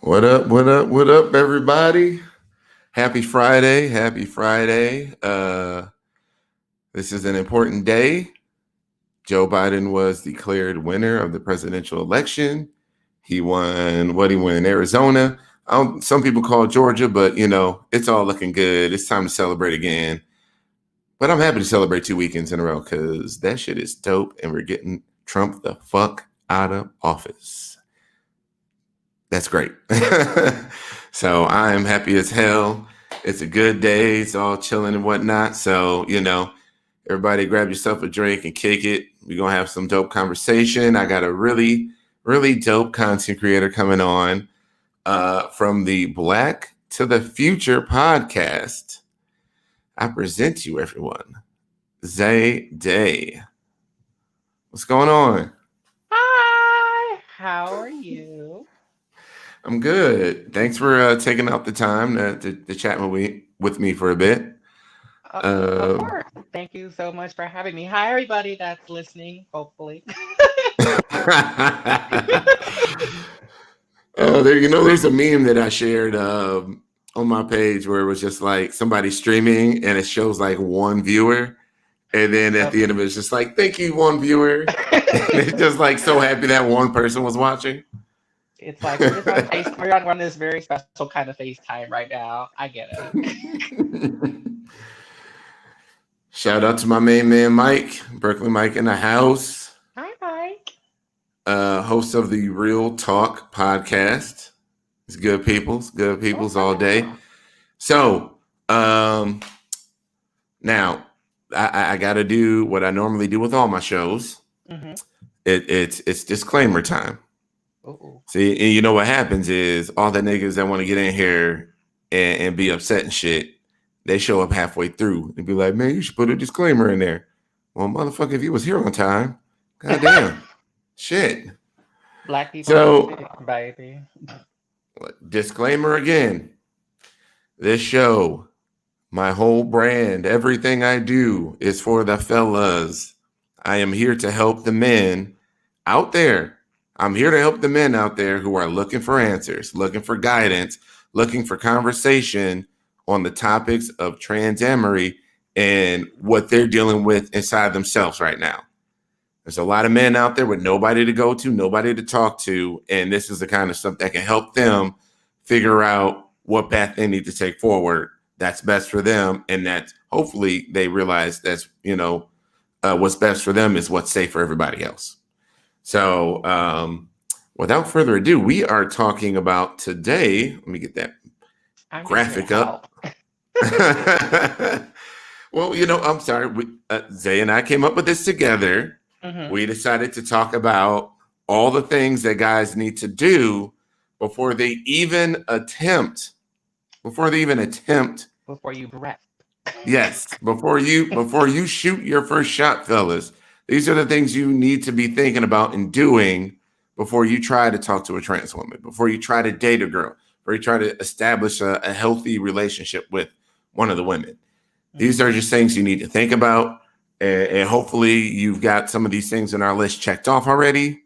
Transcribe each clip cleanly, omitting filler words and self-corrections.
What up? What up? What up, everybody? Happy Friday. Happy Friday. This is an important day. Joe Biden was declared winner of the presidential election. He won what he won in Arizona. Some people call it Georgia, but it's all looking good. It's time to celebrate again. But I'm happy to celebrate 2 weekends in a row because that shit is dope and we're getting Trump the fuck out of office. That's great. So I am happy as hell. It's a good day. It's all chilling and whatnot. So, everybody grab yourself a drink and kick it. We're going to have some dope conversation. I got a really, really dope content creator coming on from the Black to the Future podcast. I present you, everyone, Zay Day. What's going on? Hi, how are you? I'm good. Thanks for taking out the time to chat with me for a bit. Of Uh, course. Thank you so much for having me. Hi, everybody that's listening, hopefully. there's a meme that I shared on my page where it was just like somebody streaming and it shows like one viewer. And then at the end of it, it's just like, thank you, one viewer. And it's just like so happy that one person was watching. It's like we're on this very special kind of FaceTime right now. I get it. Shout out to my main man, Mike, Berkeley Mike in the house, Hi, Mike. host of the Real Talk podcast. It's good peoples all day. So now I got to do what I normally do with all my shows. Mm-hmm. It's disclaimer time. Ooh. See, and you know what happens is all the niggas that want to get in here and be upset and shit, they show up halfway through and be like, man, you should put a disclaimer in there. Well, motherfucker, if you was here on time, goddamn, shit. Black people, So, baby. disclaimer again. This show, my whole brand, everything I do is for the fellas. I am here to help the men out there. I'm here to help the men out there who are looking for answers, looking for guidance, looking for conversation on the topics of transamory and what they're dealing with inside themselves right now. There's a lot of men out there with nobody to go to, nobody to talk to, and this is the kind of stuff that can help them figure out what path they need to take forward that's best for them, and that hopefully they realize that's, what's best for them is what's safe for everybody else. So without further ado, we are talking about today. Let me get that graphic up. Well, I'm sorry. Zay and I came up with this together. Mm-hmm. We decided to talk about all the things that guys need to do before they even attempt. Before you breath. Yes, before you shoot your first shot, fellas. These are the things you need to be thinking about and doing before you try to talk to a trans woman, before you try to date a girl, before you try to establish a healthy relationship with one of the women. Mm-hmm. These are just things you need to think about. And hopefully you've got some of these things on our list checked off already.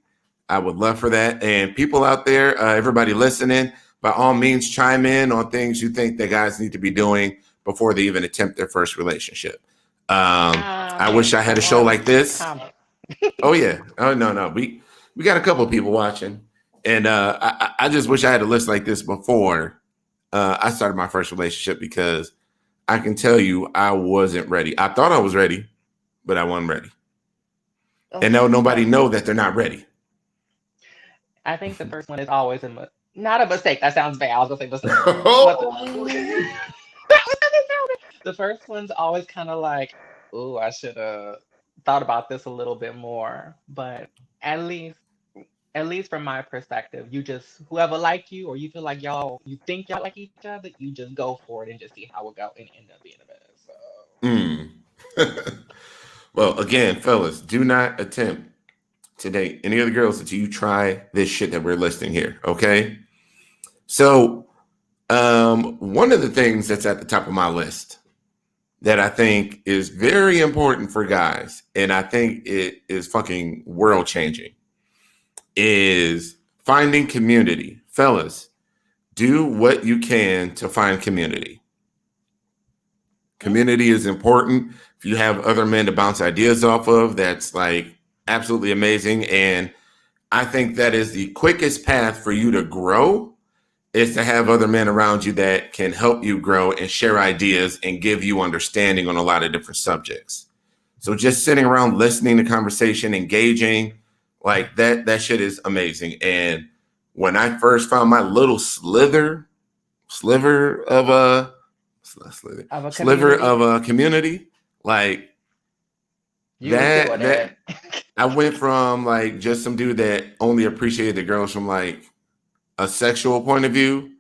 I would love for that. And people out there, everybody listening, by all means, chime in on things you think that guys need to be doing before they even attempt their first relationship. I wish I had a show like this. Oh yeah. Oh no. We got a couple of people watching, and I just wish I had a list like this before I started my first relationship, because I can tell you I wasn't ready. I thought I was ready, but I wasn't ready. And nobody know that they're not ready. I think the first one is always not a mistake. That sounds bad. I was gonna say mistake. The first one's always kind of like, oh, I should have thought about this a little bit more. But at least from my perspective, you just, whoever like you, or you feel like you think y'all like each other, you just go for it and just see how it go and end up being the best. So. Well, again, fellas, do not attempt to date any other girls until you try this shit that we're listing here. Okay. So one of the things that's at the top of my list that I think is very important for guys, and I think it is fucking world changing, is finding community. Fellas, do what you can to find community. Community is important. If you have other men to bounce ideas off of, that's like absolutely amazing. And I think that is the quickest path for you to grow, is to have other men around you that can help you grow and share ideas and give you understanding on a lot of different subjects. So just sitting around listening to conversation, engaging, like that shit is amazing. And when I first found my little sliver of a Of a sliver community, of a community, like you was doing that it. I went from like just some dude that only appreciated the girls from like a sexual point of view,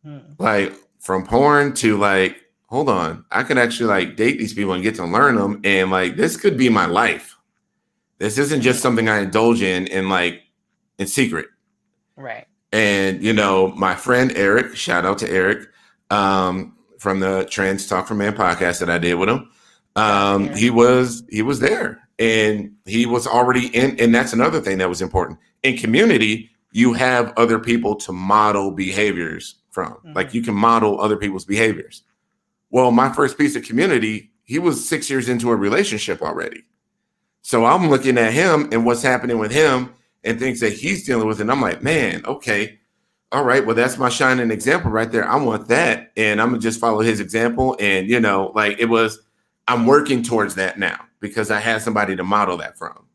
Hmm. like from porn, to like, hold on, I could actually like date these people and get to learn them, and like this could be my life. This isn't just Hmm. something I indulge in like in secret. Right. And my friend Eric, shout out to Eric, from the Trans Talk for Man podcast that I did with him. Shout out to Eric. He was there, and he was already in. And that's another thing that was important in community. You have other people to model behaviors from. Like, Hmm. you can model other people's behaviors. Well, my first piece of community, he was 6 years into a relationship already. So I'm looking at him and what's happening with him and things that he's dealing with. And I'm like, man, okay, all right, well, that's my shining example right there. I want that. And I'm going to just follow his example. And, I'm working towards that now because I had somebody to model that from.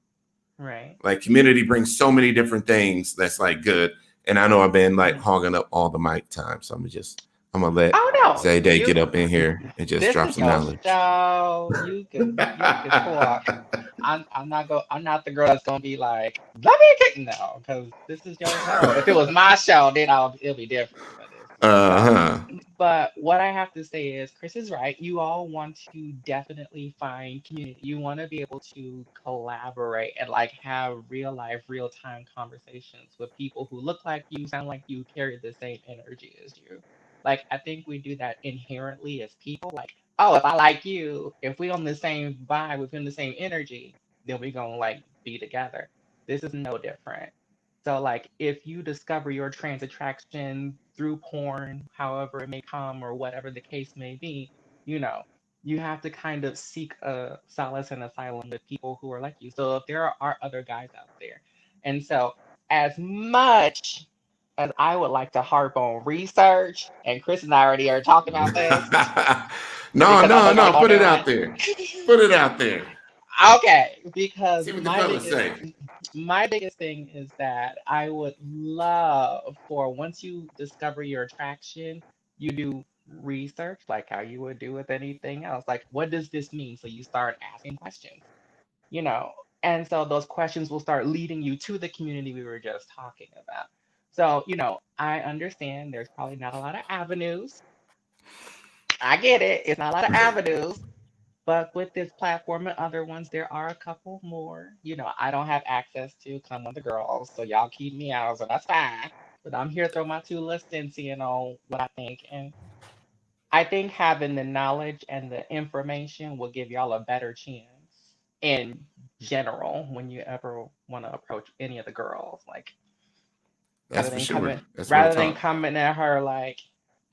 Right. Like, community brings so many different things that's like good. And I know I've been like Hmm. hogging up all the mic time. So I'm going to let Oh no, Zayday you. get up in here and just This drop is some your knowledge. show. You can talk. I'm not the girl that's gonna be like, let me kick no, because this is your show. If it was my show, then it'll be different. But it's your show. Uh-huh. But what I have to say is, Chris is right. You all want to definitely find community. You want to be able to collaborate and like have real life, real time conversations with people who look like you, sound like you, carry the same energy as you. Like, I think we do that inherently as people. Like, oh, if I like you, if we on the same vibe, within the same energy, then we gonna like be together. This is no different. So, like, if you discover your trans attraction through porn, however it may come, or whatever the case may be, you know, you have to kind of seek a solace and asylum with people who are like you. So, if there are other guys out there, and so as much as I would like to harp on research, and Chris and I already are talking about this No, because I know no, y'all no. gonna Put do it out it. there. Put it out there. Okay, because See what the fellas say. my biggest thing is that I would love for, once you discover your attraction, you do research like how you would do with anything else. Like, what does this mean? So you start asking questions, you know, and so those questions will start leading you to the community we were just talking about. So, I understand there's probably not a lot of avenues. I get it. It's not a lot of avenues. But with this platform and other ones, there are a couple more. I don't have access to come with the girls, so y'all keep me out, so that's fine. But I'm here to throw my 2 cents in, seeing on what I think. And I think having the knowledge and the information will give y'all a better chance in general when you ever want to approach any of the girls. Like, That's for sure. That's real rather than talk. coming at her like,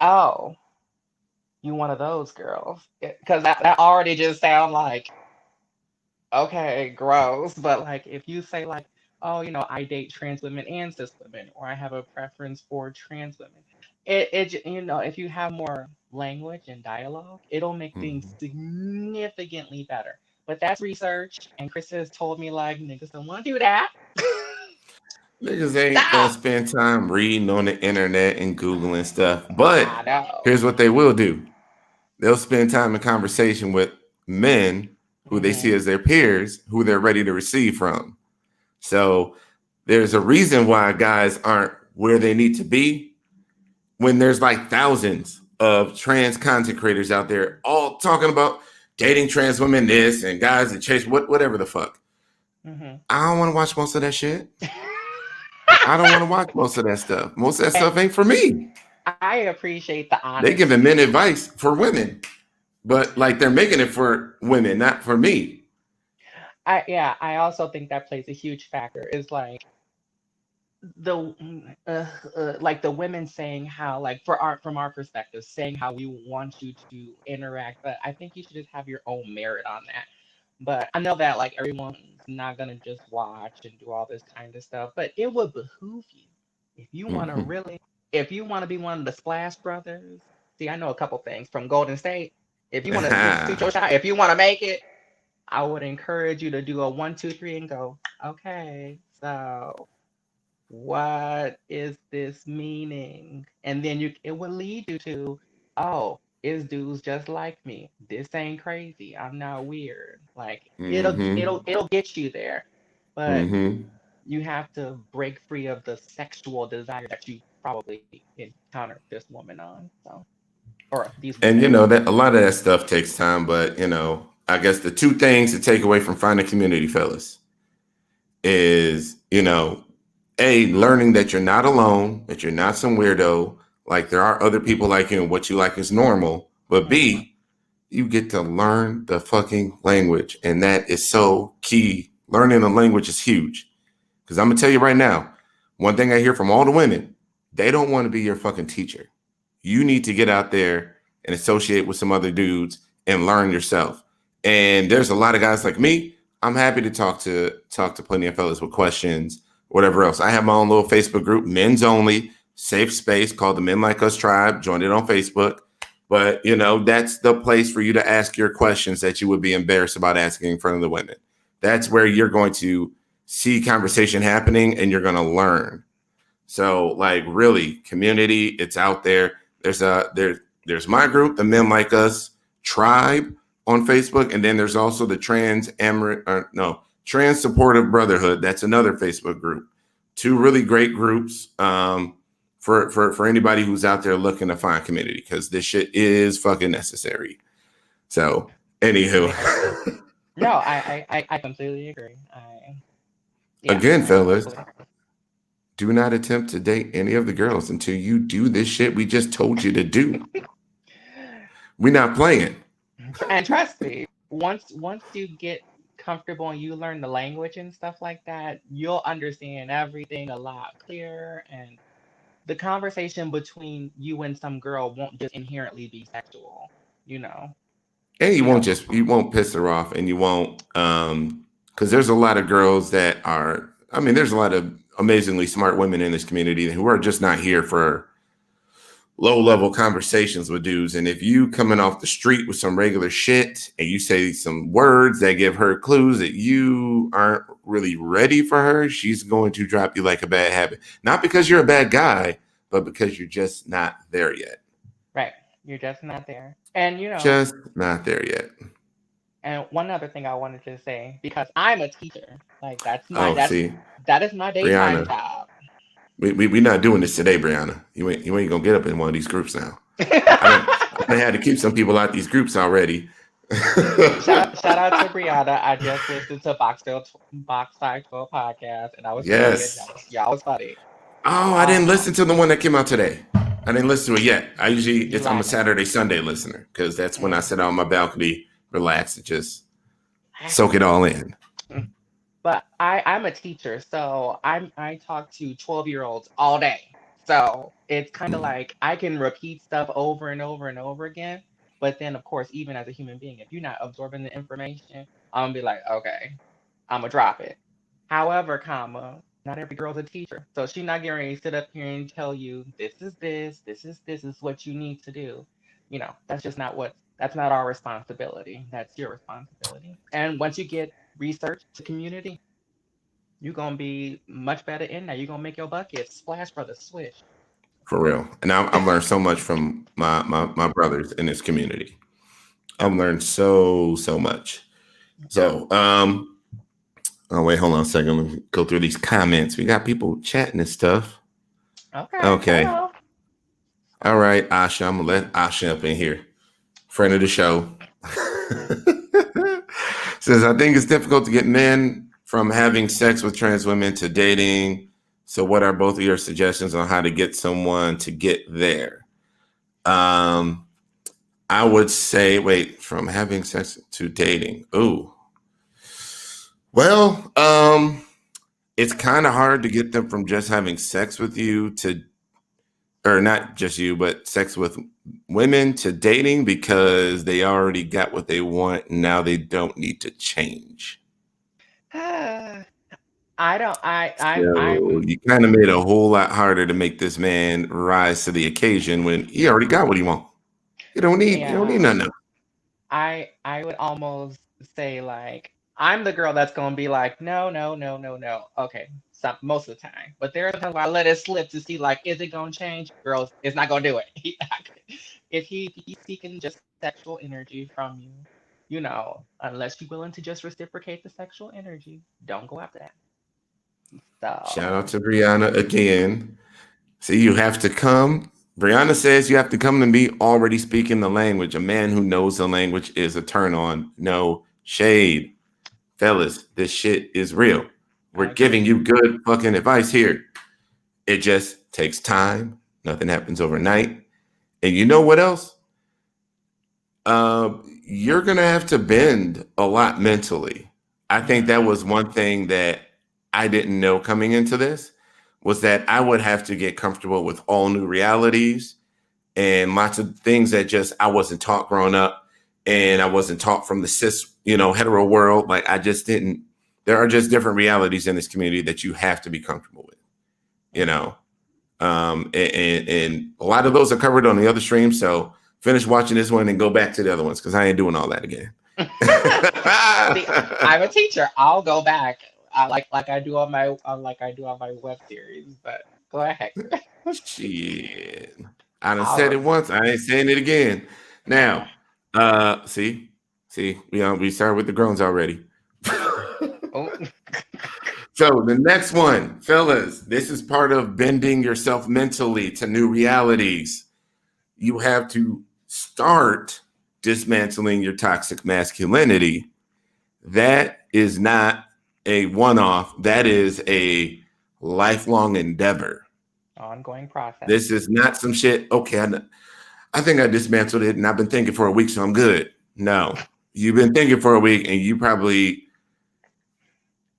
oh, you one of those girls. Because that already just sound like, okay, gross. But like, if you say like, oh, I date trans women and cis women, or I have a preference for trans women, if you have more language and dialogue, it'll make things Mhm. significantly better. But that's research, and Chris has told me like, niggas don't want to do that. Niggas ain't gonna Stop. spend time reading on the internet and Googling stuff. But I know. here's what they will do. They'll spend time in conversation with men who they see Hmm. as their peers, who they're ready to receive from. So there's a reason why guys aren't where they need to be when there's like thousands of trans content creators out there all talking about dating trans women this and guys that chase whatever the fuck. Hmm. I don't want to watch most of that shit. I don't want to watch most of that stuff. Most of that stuff ain't for me. I appreciate the They giving men honesty. advice for women, but like they're making it for women, not for me. Yeah, I also think that plays a huge factor. Is like, like the women saying how, like, from our perspective, saying how we want you to interact, but I think you should just have your own merit on that. But I know that like everyone's not gonna just watch and do all this kind of stuff, but it would behoove you if you want to Mm-hmm. really, if you want to be one of the Splash Brothers. See, I know a couple things from Golden State. If you want to shoot your shot, if you want to make it, I would encourage you to do a 1, 2, 3 and go. Okay, so what is this meaning? And then you, it will lead you to, oh, is dudes just like me? This ain't crazy. I'm not weird. Like Mm-hmm. it'll get you there. But Mm-hmm. you have to break free of the sexual desire that you probably encountered this woman on. So, or these And women on. that a lot of that stuff takes time, but I guess the two things to take away from finding community, fellas, is a, learning that you're not alone, that you're not some weirdo, like there are other people like you and what you like is normal, but Mhm. B, you get to learn the fucking language, and that is so key. Learning the language is huge, because I'm gonna tell you right now, one thing I hear from all the women, they don't want to be your fucking teacher. You need to get out there and associate with some other dudes and learn yourself. And there's a lot of guys like me. I'm happy to talk to plenty of fellas with questions, whatever else. I have my own little Facebook group, men's only, safe space called the Men Like Us Tribe. Join it on Facebook. But that's the place for you to ask your questions that you would be embarrassed about asking in front of the women. That's where you're going to see conversation happening and you're going to learn. So like really community, it's out there. There's my group, the Men Like Us Tribe on Facebook, and then there's also the Trans Supportive Brotherhood. That's another Facebook group. Two really great groups for anybody who's out there looking to find community, because this shit is fucking necessary. So, anywho, Very. No, I completely agree. Yeah, again, I fellas, completely. do not attempt to date any of the girls until you do this shit we just told you to do. We're not playing. And trust me, once you get comfortable and you learn the language and stuff like that, you'll understand everything a lot clearer, and the conversation between you and some girl won't just inherently be sexual. You know, And you know. you won't piss her off, and you won't because there's a lot of girls that are, I mean, there's a lot of amazingly smart women in this community who are just not here for low level conversations with dudes. And if you coming off the street with some regular shit and you say some words that give her clues that you aren't really ready for her, she's going to drop you like a bad habit. Not because you're a bad guy, but because you're just not there yet. Right. You're just not there. And Just not there yet. and one other thing I wanted to say, because I'm a teacher, like Oh, see, that is my daytime Brianna, job. we not doing this today, Brianna. You ain't gonna get up in one of these groups now. I had to keep some people out these groups already. Shout out to Brianna. I just listened to Box Size 12 podcast, and I was telling you, Yes. y'all was funny. Oh, I didn't Um, listen to the one that came out today. I didn't listen to it yet. you I'm a lacking. Saturday, Sunday listener, because that's when I sit Mm. on my balcony, relax, and just soak it all in. But I'm a teacher, so I talk to 12-year-olds all day. So it's kind of like I can repeat stuff over and over and over again. But then, of course, even as a human being, if you're not absorbing the information, I'm gonna be like, okay, I'm gonna drop it. However, not every girl's a teacher, so she's not getting ready to sit up here and tell you this is what you need to do. That's just not that's not our responsibility. That's your responsibility. And once you get research to community, you're gonna be much better in there. You're gonna make your bucket splash, brother, swish. For real. And I've learned so much from my brothers in this community. I've learned so much. So, oh wait, hold on a second. Let me go through these comments. We got people chatting and stuff. Okay, Okay. hello. All right, Asha. I'm gonna let Asha up in here. Friend of the show. Says, I think it's difficult to get men from having sex with trans women to dating. So what are both of your suggestions on how to get someone to get there? I would say, wait, from having sex to dating. Ooh. Well, it's kind of hard to get them from just having sex with you to, or not just you, but sex with women to dating because they already got what they want and now they don't need to change. I don't. So you kind of made a whole lot harder to make this man rise to the occasion when he already got what he want. You don't need Yeah. nothing else. I would almost say like I'm the girl that's gonna be like, no, no, no, no, no. Okay, some most of the time. But there are times where I let it slip to see like, is it gonna change? Girls, it's not gonna do it. If he's seeking just sexual energy from you, unless you're willing to just reciprocate the sexual energy, don't go after that. Shout out So to Brianna again. See, you have to come. Brianna says you have to come to me already speaking the language. A man who knows the language is a turn on. No shade. Fellas, this shit is real. We're I giving agree. you good fucking advice here. It just takes time. Nothing happens overnight. And you know what else? You're going to have to bend a lot mentally. I think that Mm, was one thing that I didn't know coming into this was that I would have to get comfortable with all new realities and lots of things that just I wasn't taught growing up and I wasn't taught from the cis, hetero world. Like I just didn't, there are just different realities in this community that you have to be comfortable with, you mm. know? And a lot of those are covered on the other stream. So finish watching this one and go back to the other ones because I ain't doing all that again. See, I'm a teacher. I'll go back. I like I do on my like I do on my web series. But go ahead. Shit. I done said I'll. it once. I ain't saying it again. Now, see, we started with the groans already. Oh, So the next one, fellas, this is part of bending yourself mentally to new realities. You have to start dismantling your toxic masculinity. That is not a one-off. That is a lifelong endeavor. ongoing process. This is not some shit. Okay, I think I dismantled it and I've been thinking for a week, so I'm good. No, you've been thinking for a week and you probably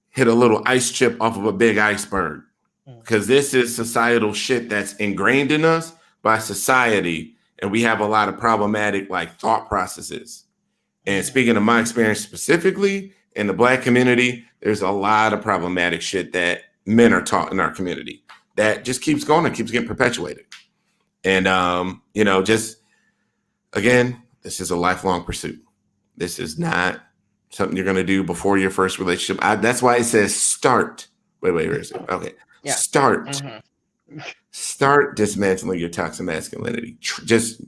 hit a little ice chip off of a big iceberg Mm, because this is societal shit that's ingrained in us by society. And we have a lot of problematic like thought processes. And mm, speaking of my experience specifically in the Black community, there's a lot of problematic shit that men are taught in our community that just keeps going and keeps getting perpetuated. And, just again, this is a lifelong pursuit. This is not something you're going to do before your first relationship. That's why it says start. Wait, where is it? Okay. yeah. Start. Hmm. Start dismantling your toxic masculinity. Just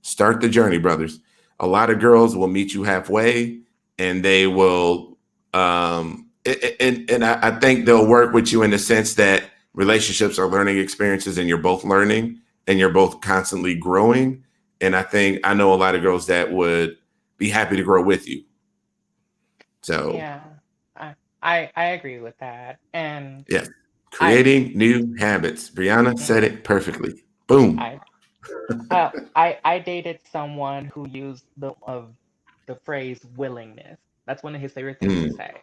start the journey, brothers. A lot of girls will meet you halfway and they will, and I think they'll work with you in the sense that relationships are learning experiences and you're both learning and you're both constantly growing. And I know a lot of girls that would be happy to grow with you. So, Yeah. I agree with that. And yes, I creating new habits. Brianna said mhm, it perfectly. Boom. I I dated someone who used the phrase willingness. That's one of his favorite things to Mm, say.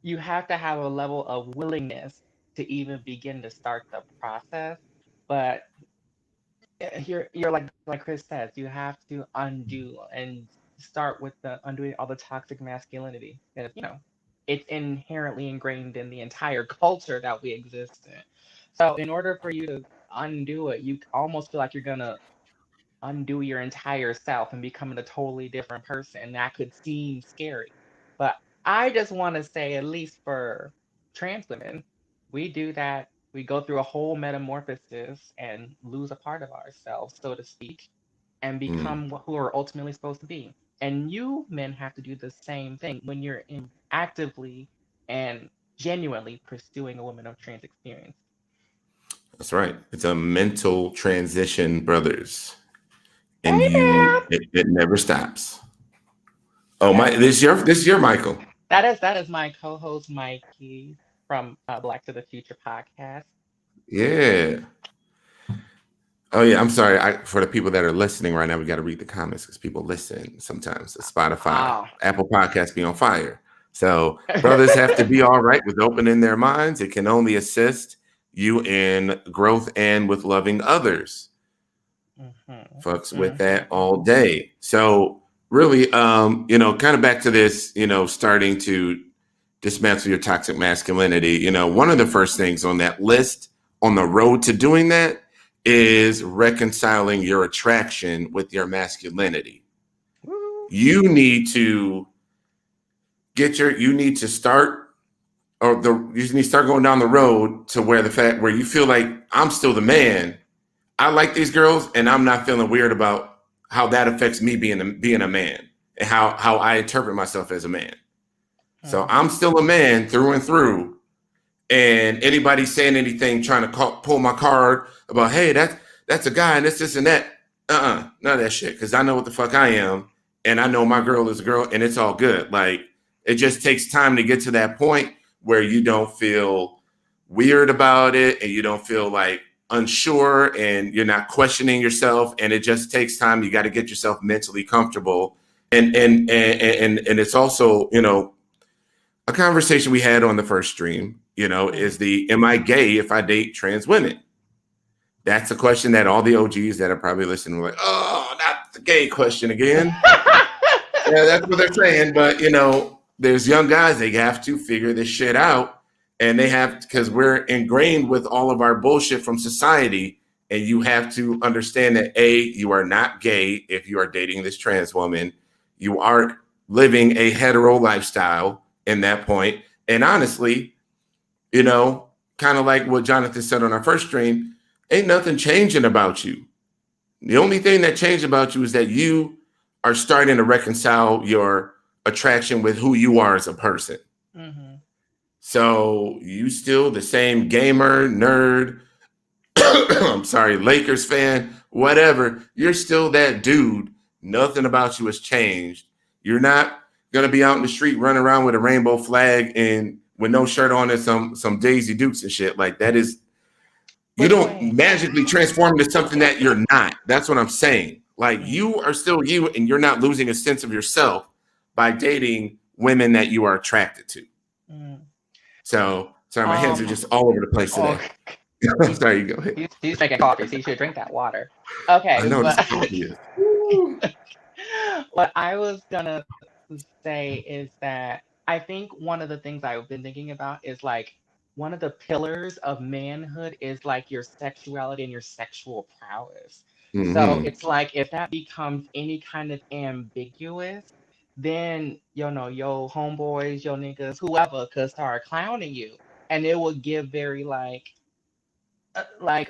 You have to have a level of willingness to even begin to start the process. But you're like Chris says, you have to undo and start with the undoing all the toxic masculinity. Because, it's inherently ingrained in the entire culture that we exist in. So in order for you to undo it, you almost feel like you're gonna undo your entire self and becoming a totally different person. That could seem scary. But I just want to say, at least for trans women, we do that. We go through a whole metamorphosis and lose a part of ourselves, so to speak, and mm. become who we're ultimately supposed to be. And you men have to do the same thing when you're actively and genuinely pursuing a woman of trans experience. That's right. It's a mental transition, brothers. And Amen. it never stops. Oh my, Yes. this is your Michael. That is my co-host Mikey from Black to the Future podcast. Yeah. Oh yeah, I'm sorry. For the people that are listening right now, we got to read the comments because people listen sometimes. Spotify, Oh, Apple Podcasts be on fire. So brothers have to be all right with opening their minds. It can only assist you in growth and with loving others. Mm-hmm. Fucks with that Mm-hmm. all day. So really, kind of back to this, starting to dismantle your toxic masculinity. One of the first things on that list on the road to doing that is reconciling your attraction with your masculinity. Woo. You need to you need to start you need to start going down the road to where the fact where you feel like I'm still the man. I like these girls and I'm not feeling weird about how that affects me being a man and how I interpret myself as a man. So Mm-hmm. I'm still a man through and through. And anybody saying anything trying to pull my card about, hey, that's a guy and this and that. None of that shit. Because I know what the fuck I am, and I know my girl is a girl, and it's all good. Like it just takes time to get to that point where you don't feel weird about it, and you don't feel like unsure, and you're not questioning yourself. And it just takes time. You got to get yourself mentally comfortable, and it's also a conversation we had on the first stream, is the am I gay if I date trans women? That's a question that all the OGs that are probably listening were like, oh, not the gay question again. Yeah, that's what they're saying. But there's young guys, they have to figure this shit out. And they have because we're ingrained with all of our bullshit from society. And you have to understand that you are not gay if you are dating this trans woman. You are living a hetero lifestyle in that point. And honestly, you know, kind of like what Jonathan said on our first stream, ain't nothing changing about you. The only thing that changed about you is that you are starting to reconcile your attraction with who you are as a person. Mm-hmm. So you still the same gamer, nerd, I'm sorry, Lakers fan, whatever. You're still that dude. Nothing about you has changed. You're not gonna be out in the street running around with a rainbow flag and with no shirt on and some Daisy Dukes and shit. Like that is you But don't wait. magically transform into something that you're not. That's what I'm saying. Like Mm, you are still you and you're not losing a sense of yourself by dating women that you are attracted to. mm. So sorry, my hands are Um. just all over the place Oh, today. he's Sorry, you go ahead. he's drinking coffee, so you should drink that water. I Okay, know but this coffee is. Woo. what I was gonna say is that I think one of the things I've been thinking about is like one of the pillars of manhood is like your sexuality and your sexual prowess. So Mm-hmm. it's like if that becomes any kind of ambiguous, then your homeboys, your niggas, whoever could start clowning you. And it will give very like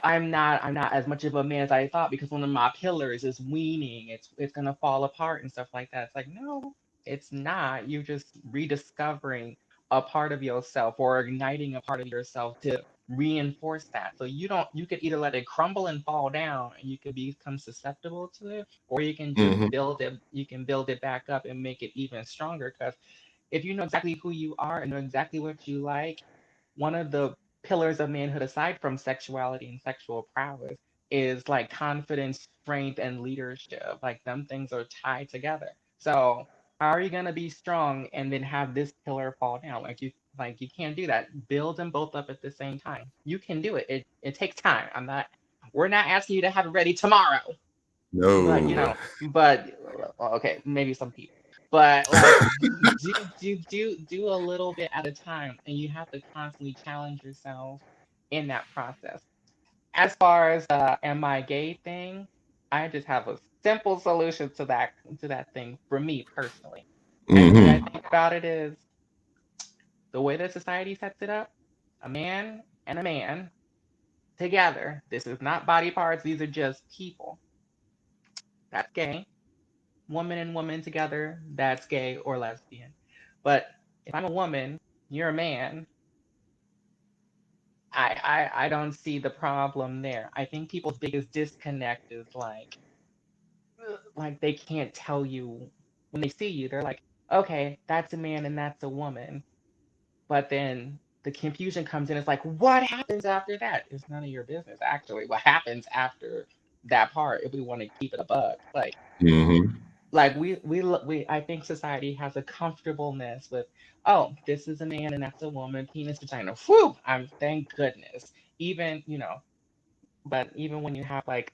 I'm not as much of a man as I thought because one of my pillars is weaning. It's gonna fall apart and stuff like that. It's like no, it's not. You're just rediscovering a part of yourself or igniting a part of yourself to reinforce that. So you could either let it crumble and fall down and you could become susceptible to it, or you can just Mm-hmm. build it back up and make it even stronger. Because if you know exactly who you are and know exactly what you like, one of the pillars of manhood aside from sexuality and sexual prowess is like confidence, strength, and leadership. Like them things are tied together. So how are you gonna be strong and then have this pillar fall down? Like you can't do that. Build them both up at the same time. You can do it. It takes time. We're not asking you to have it ready tomorrow. But No. but okay, maybe some people. But like do a little bit at a time, and you have to constantly challenge yourself in that process. As far as am I gay thing, I just have a simple solution to that thing for me personally. And the way I Mm-hmm. think about it is the way that society sets it up, a man and a man together. This is not body parts, these are just people. That's gay. Woman and woman together, that's gay or lesbian. But if I'm a woman, you're a man, I don't see the problem there. I think people's biggest disconnect is like they can't tell you when they see you, they're like, okay, that's a man and that's a woman. But then the confusion comes in, it's like, what happens after that? It's none of your business, actually. What happens after that part, if we want to keep it a buck. Like, Mm-hmm. Like we I think society has a comfortableness with, oh, this is a man and that's a woman, penis, vagina. Whew, I'm thank goodness. Even, but even when you have like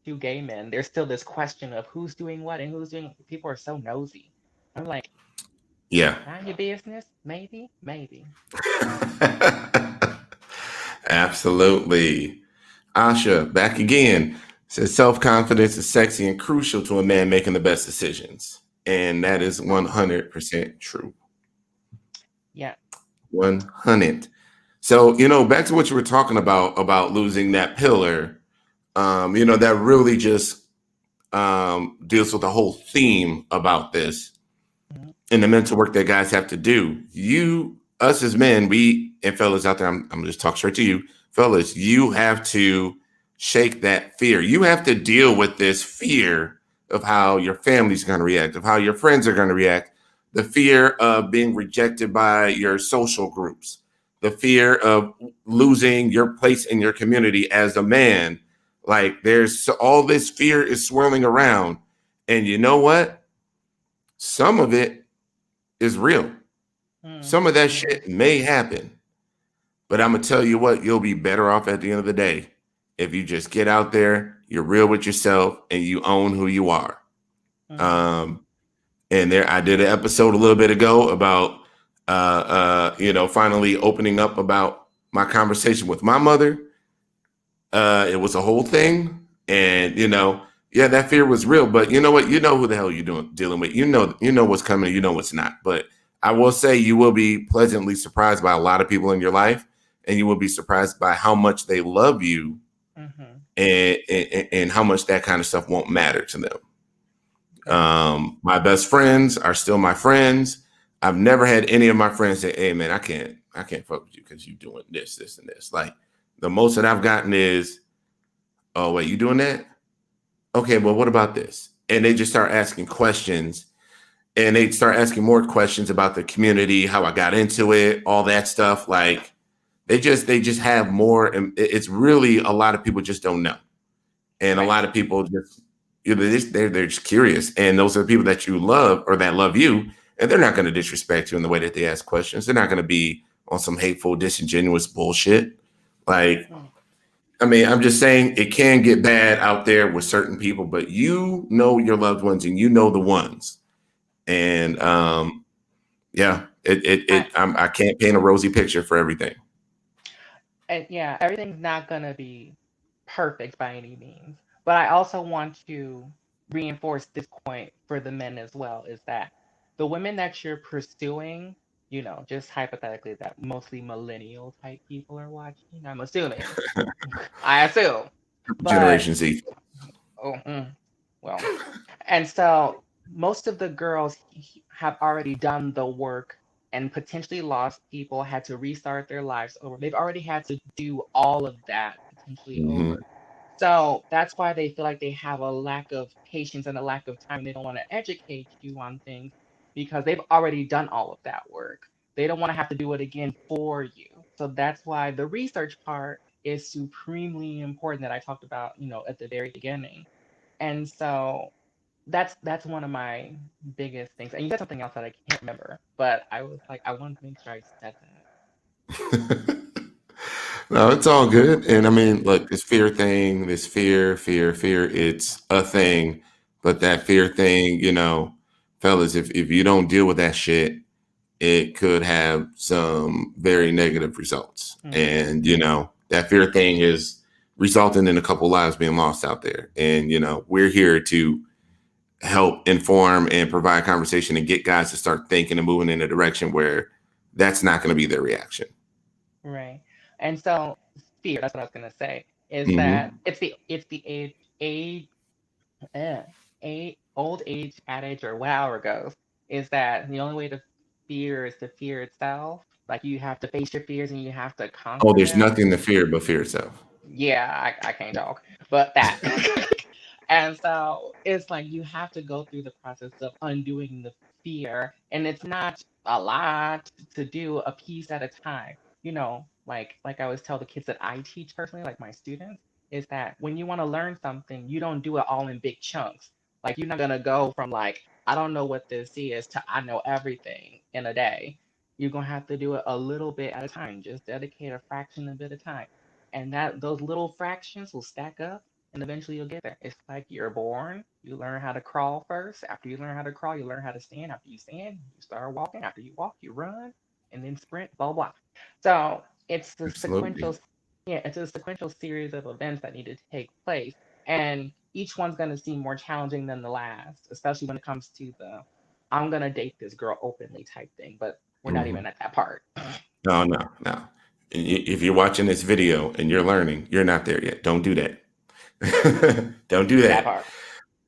two gay men, there's still this question of who's doing what and who's doing. People are so nosy. I'm like, Yeah. mind your business, maybe, maybe. Absolutely. Asha, back again. Says self confidence is sexy and crucial to a man making the best decisions. And that is Mm, 100% true. yeah. 100. So, back to what you were talking about losing that pillar, that really just deals with the whole theme about this Mhm. and the mental work that guys have to do. Us as men, we and fellas out there, I'm gonna just talk straight to you, fellas. You have to shake that fear. You have to deal with this fear of how your family's going to react, of how your friends are going to react, the fear of being rejected by your social groups, the fear of losing your place in your community as a man. Like there's all this fear is swirling around, and you know what? Some of it is real. Some of that Mhm. shit may happen, but I'm gonna tell you what, you'll be better off at the end of the day if you just get out there, you're real with yourself, and you own who you are. Mhm. Um, and there, I did an episode a little bit ago about, finally opening up about my conversation with my mother. It was a whole thing, and yeah, that fear was real. But you know what? You know who the hell you're dealing with. You know what's coming. You know what's not. But I will say you will be pleasantly surprised by a lot of people in your life, and you will be surprised by how much they love you, Mhm. and how much that kind of stuff won't matter to them. Right. My best friends are still my friends. I've never had any of my friends say, "Hey, man, I can't fuck with you because you doing this, this, and this." Like the most that I've gotten is, "Oh, wait, you doing that? Okay, well, what about this?" And they just start asking questions, and they start asking more questions about the community, how I got into it, all that stuff. Like they just have more, and it's really a lot of people just don't know, and a Right. lot of people just they're just curious, and those are the people that you love or that love you, and they're not going to disrespect you in the way that they ask questions. They're not going to be on some hateful, disingenuous bullshit. Like Mm. I mean, I'm just saying it can get bad out there with certain people, but you know your loved ones and you know the ones. And yeah, I I can't paint a rosy picture for everything. and yeah, everything's not gonna be perfect by any means. But I also want to reinforce this point for the men as well, is that the women that you're pursuing, just hypothetically that mostly millennial type people are watching, I'm assuming. I assume. But Generation Z. oh, well, and so most of the girls have already done the work and potentially lost people, had to restart their lives over. They've already had to do all of that potentially Hmm. over. So that's why they feel like they have a lack of patience and a lack of time. They don't want to educate you on things because they've already done all of that work. They don't want to have to do it again for you. So that's why the research part is supremely important that I talked about, at the very beginning. And so that's one of my biggest things. And you said something else that I can't remember, but I was like, I wanted to make sure I said that. No, it's all good. And I mean, look, this fear thing, this fear, it's a thing. But that fear thing, fellas, if you don't deal with that shit, it could have some very negative results. Hmm. And, that fear thing is resulting in a couple lives being lost out there. And, we're here to help inform and provide conversation and get guys to start thinking and moving in a direction where that's not going to be their reaction. Right. And so fear, that's what I was gonna say, is that Hmm. it's the uh, old age adage or whatever it goes, is that the only way to fear is to fear itself. Like you have to face your fears and you have to Oh, conquer there's them. nothing to fear but fear itself. Yeah, I can't talk, but that. And so it's like you have to go through the process of undoing the fear, and it's not a lot to do a piece at a time. Like I always tell the kids that I teach personally, like my students, is that when you want to learn something, you don't do it all in big chunks. Like you're not gonna go from like, I don't know what this is to I know everything in a day. You're gonna have to do it a little bit at a time. Just dedicate a fraction of a bit of time. And that those little fractions will stack up and eventually you'll get there. It's like you're born, you learn how to crawl first. After you learn how to crawl, you learn how to stand. After you stand, you start walking. After you walk, you run and then sprint, blah blah. So it's the Absolutely. sequential, yeah, it's a sequential series of events that need to take place. And each one's gonna seem more challenging than the last, especially when it comes to the I'm gonna date this girl openly type thing, but we're not Mhm. even at that part. No, no, no. If you're watching this video and you're learning, you're not there yet. Don't do that. Don't do That that. part.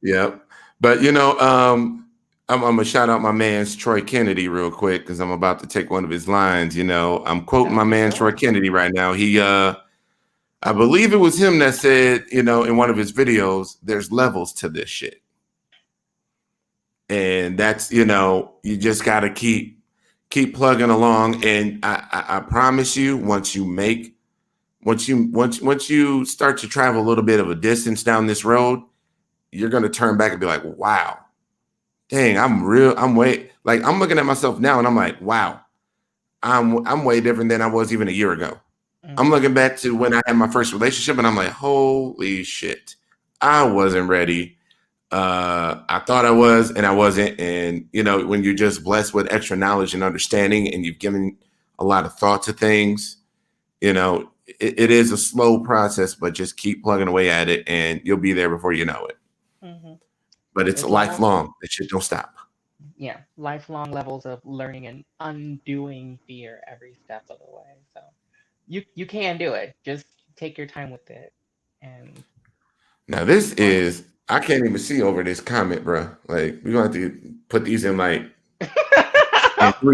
Yep. But I'm gonna shout out my man's Troy Kennedy real quick because I'm about to take one of his lines. I'm quoting Oh, my for man Troy sure. Kennedy right now. I believe it was him that said, in one of his videos, there's levels to this shit. And that's, you just gotta keep plugging along. And I promise you, once you start to travel a little bit of a distance down this road, you're gonna turn back and be like, wow, dang, I'm looking at myself now and I'm like, wow, I'm way different than I was even a year ago. I'm looking Mm-hmm. back to when I had my first relationship and I'm like, holy shit, I wasn't ready. I thought I was and I wasn't. And, when you're just blessed with extra knowledge and understanding and you've given a lot of thought to things, it is a slow process, but just keep plugging away at it and you'll be there before you know it. Mm-hmm. But it's It's life, lifelong. It shit don't stop. yeah, lifelong levels of learning and undoing fear every step of the way. So you can do it. Just take your time with it and Now this learn. is I can't even see over this comment, bro. Like we're gonna have to put these in three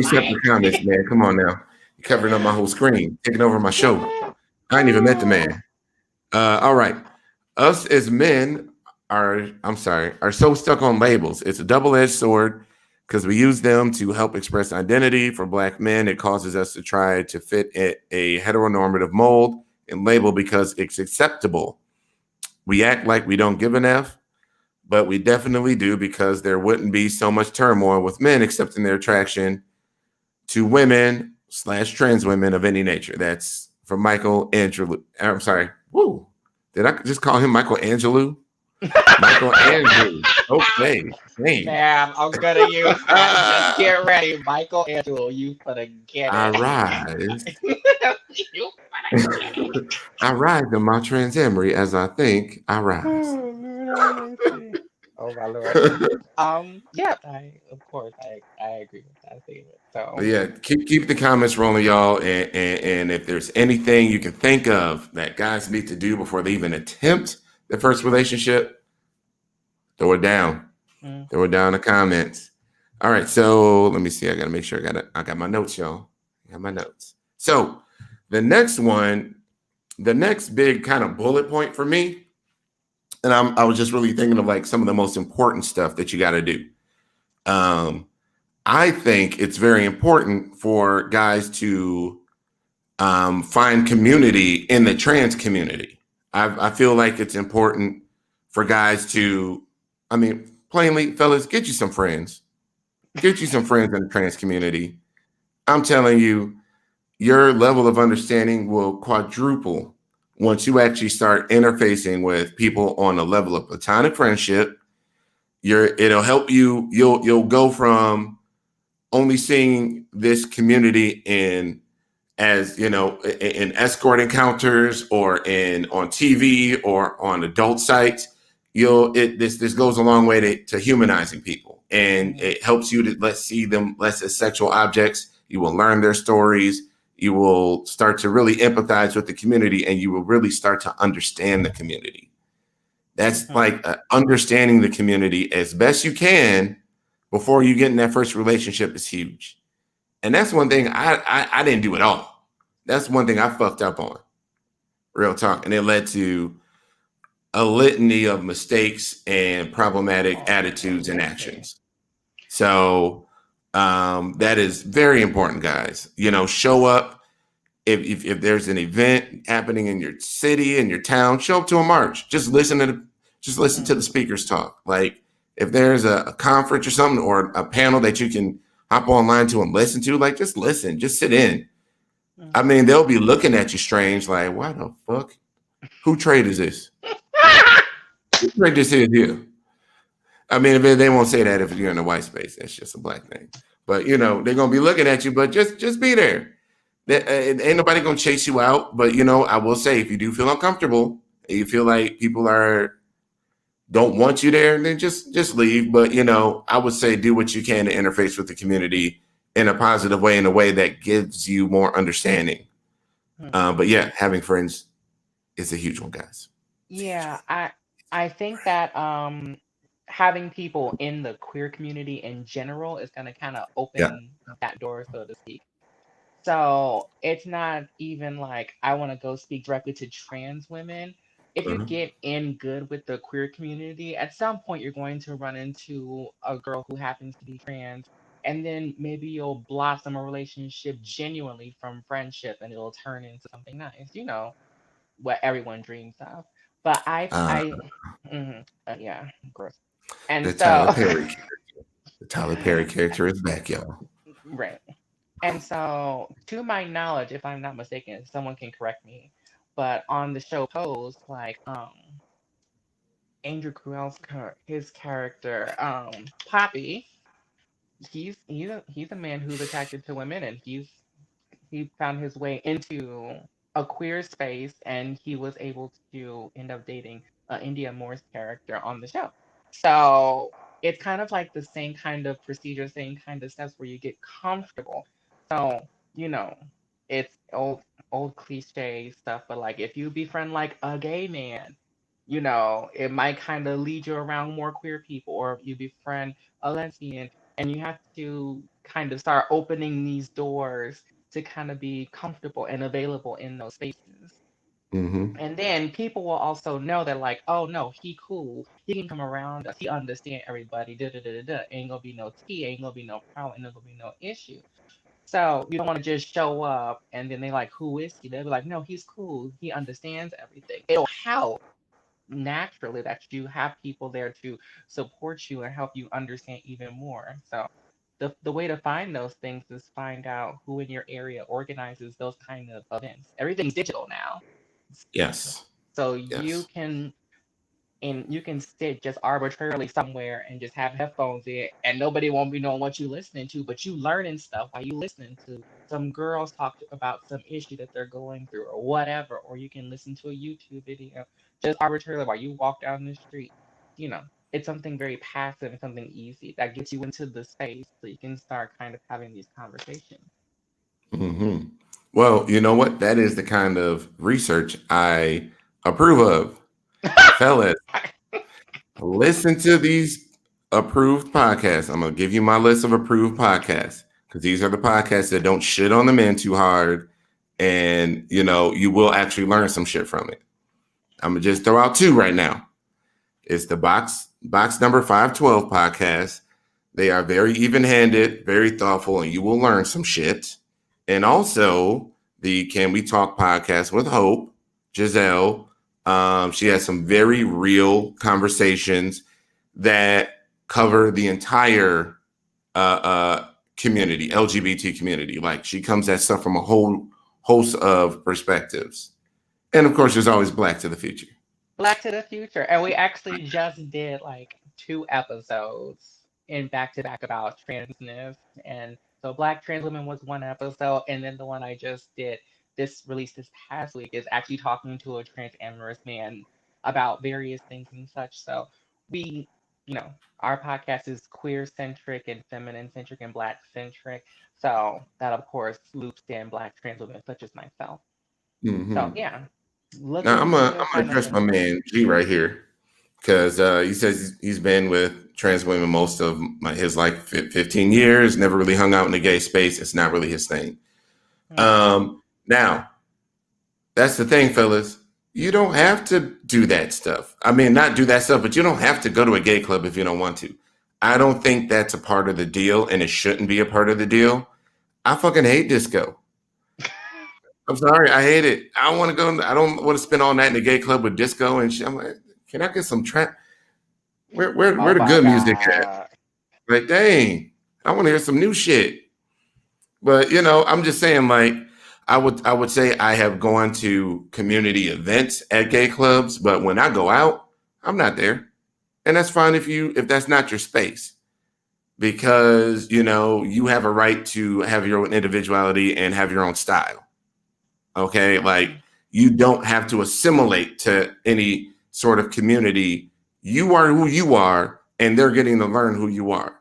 separate comments, Mike. man. Come on now. You're covering up my whole screen, taking over my show. I ain't even met the Oh. man. All right. Us as men are so stuck on labels. It's a double-edged sword because we use them to help express identity. For Black men, it causes us to try to fit a heteronormative mold and label because it's acceptable. We act like we don't give an F, but we definitely do because there wouldn't be so much turmoil with men accepting their attraction to women / trans women of any nature. That's from Michael Angelou. I'm sorry. Woo. Did I just call him Michael Angelou? Michael Andrew. Okay. Dang. Man, I'm gonna use that. Just get ready, Michael Angelo. You gonna get I it. rise. You gonna get it. I rise in my transamory as I think I rise. Oh Lord, have mercy. Oh my Lord. Yeah, I of course I agree with that statement. But So yeah, keep the comments rolling, y'all. And if there's anything you can think of that guys need to do before they even attempt their first relationship, throw it down. mm, Throw it down in the comments. All right, so let me see. I gotta make sure I got my notes, y'all. I got my notes. So the next one, the next big kind of bullet point for me, and I was just really thinking of like some of the most important stuff that you got to do. Um, I think it's very important for guys to find community in the trans community. I feel like it's important for guys to, I mean, plainly, fellas, get you some friends. Get you some friends in the trans community. I'm telling you, your level of understanding will quadruple once you actually start interfacing with people on a level of platonic friendship. It'll help you. You'll go from only seeing this community in escort encounters or in on TV or on adult sites. This goes a long way to humanizing people, and mm, it helps you to see them less as sexual objects. You will learn their stories. You will start to really empathize with the community, and you will really start to understand the community. That's mm, like understanding the community as best you can before you get in that first relationship is huge. And that's one thing I didn't do at all. That's one thing I fucked up on. Real talk. And it led to a litany of mistakes and problematic oh Lord, attitudes and mercy. actions. So that is very important, guys. Show up. If there's an event happening in your city, in your town, show up to a march. Just listen to the Mm, speakers talk. Like if there's a conference or something or a panel that you can hop online to and listen to, like just listen, just sit in. I mean, they'll be looking at you strange, like, why the fuck? Who trade is this? Who trade this is here? I mean, they won't say that if you're in the white space. That's just a black thing. But you know, they're gonna be looking at you. But just be there. Ain't nobody gonna chase you out. But you know, I will say, if you do feel uncomfortable, you feel like people don't want you there, then just leave. But you know, I would say do what you can to interface with the community in a positive way, in a way that gives you more understanding. But yeah, having friends is a huge one, guys. Yeah, I think that having people in the queer community in general is going to kind of Yeah. open that door, so to speak. So it's not even like I want to go speak directly to trans women. If you Uh-huh. get in good with the queer community, at some point you're going to run into a girl who happens to be trans, and then maybe you'll blossom a relationship genuinely from friendship and it'll turn into something nice. You know, what everyone dreams of. But Uh, yeah, gross. And the Tyler so, Perry the Tyler Perry character is back, y'all. right. And so, to my knowledge, if I'm not mistaken, someone can correct me, but on the show Pose, like, Andrew Carell's his character, Poppy, he's a man who's attracted to women, and he found his way into a queer space, and he was able to end up dating India Moore's character on the show. So it's kind of like the same kind of procedure, same kind of steps where you get comfortable. So, you know, it's old cliche stuff, but like if you befriend like a gay man, it might kind of lead you around more queer people, or if you befriend a lesbian, and you have to kind of start opening these doors to kind of be comfortable and available in those spaces. Mm-hmm. And then people will also know that, like, oh no, he cool. He can come around us. He understand everybody. Da da da da da. Ain't gonna be no tea. Ain't gonna be no problem. Ain't gonna be no issue. So you don't want to just show up and then they like, who is he? They'll be like, no, he's cool. He understands everything. It'll help naturally that you have people there to support you and help you understand even more. So the way to find those things is find out who in your area organizes those kind of events. Everything's digital now. Yes. So you Yes. can you can sit just arbitrarily somewhere and just have headphones in and nobody won't be knowing what you're listening to, but you learning stuff while you listening to some girls talk about some issue that they're going through or whatever, or you can listen to a YouTube video just arbitrarily while you walk down the street. You know, it's something very passive and something easy that gets you into the space so you can start kind of having these conversations. Mm-hmm. Well, you know what? That is the kind of research I approve of. Fellas, listen to these approved podcasts. I'm going to give you my list of approved podcasts because these are the podcasts that don't shit on the men too hard. And, you know, you will actually learn some shit from it. I'm going to just throw out two right now. It's the Box Number 512 podcast. They are very even-handed, very thoughtful, and you will learn some shit. And also the Can We Talk podcast with Hope, Giselle. She has some very real conversations that cover the entire community, LGBT community. Like she comes at stuff from a whole host of perspectives. And of course, there's always Black to the Future. Black to the Future. And we actually just did like 2 episodes in back to back about transness. And so Black Trans Women was one episode. And then the one I just did, this released this past week, is actually talking to a trans amorous man about various things and such. So we, our podcast is queer centric and feminine centric and Black centric. So that, of course, loops in Black trans women such as myself. So Mm-hmm. yeah, look Now I'm into gonna those kind of address my things. man G right here because he says he's been with trans women most of his like 15 years. Never really hung out in the gay space. It's not really his thing. Now that's the thing, fellas. You don't have to do that stuff. I mean, not do that stuff, but you don't have to go to a gay club if you don't want to. I don't think that's a part of the deal, and it shouldn't be a part of the deal. I fucking hate disco. I'm sorry, I hate it. I don't want to go. I don't want to spend all night in a gay club with disco and shit. I'm like, can I get some trap? Where Oh the my good music at? God. Like, dang, I want to hear some new shit. But I'm just saying, like, I would say I have gone to community events at gay clubs, but when I go out, I'm not there. And that's fine if that's not your space. Because, you have a right to have your own individuality and have your own style. Okay. Like, Mm, you don't have to assimilate to any sort of community. You are who you are, and they're getting to learn who you are.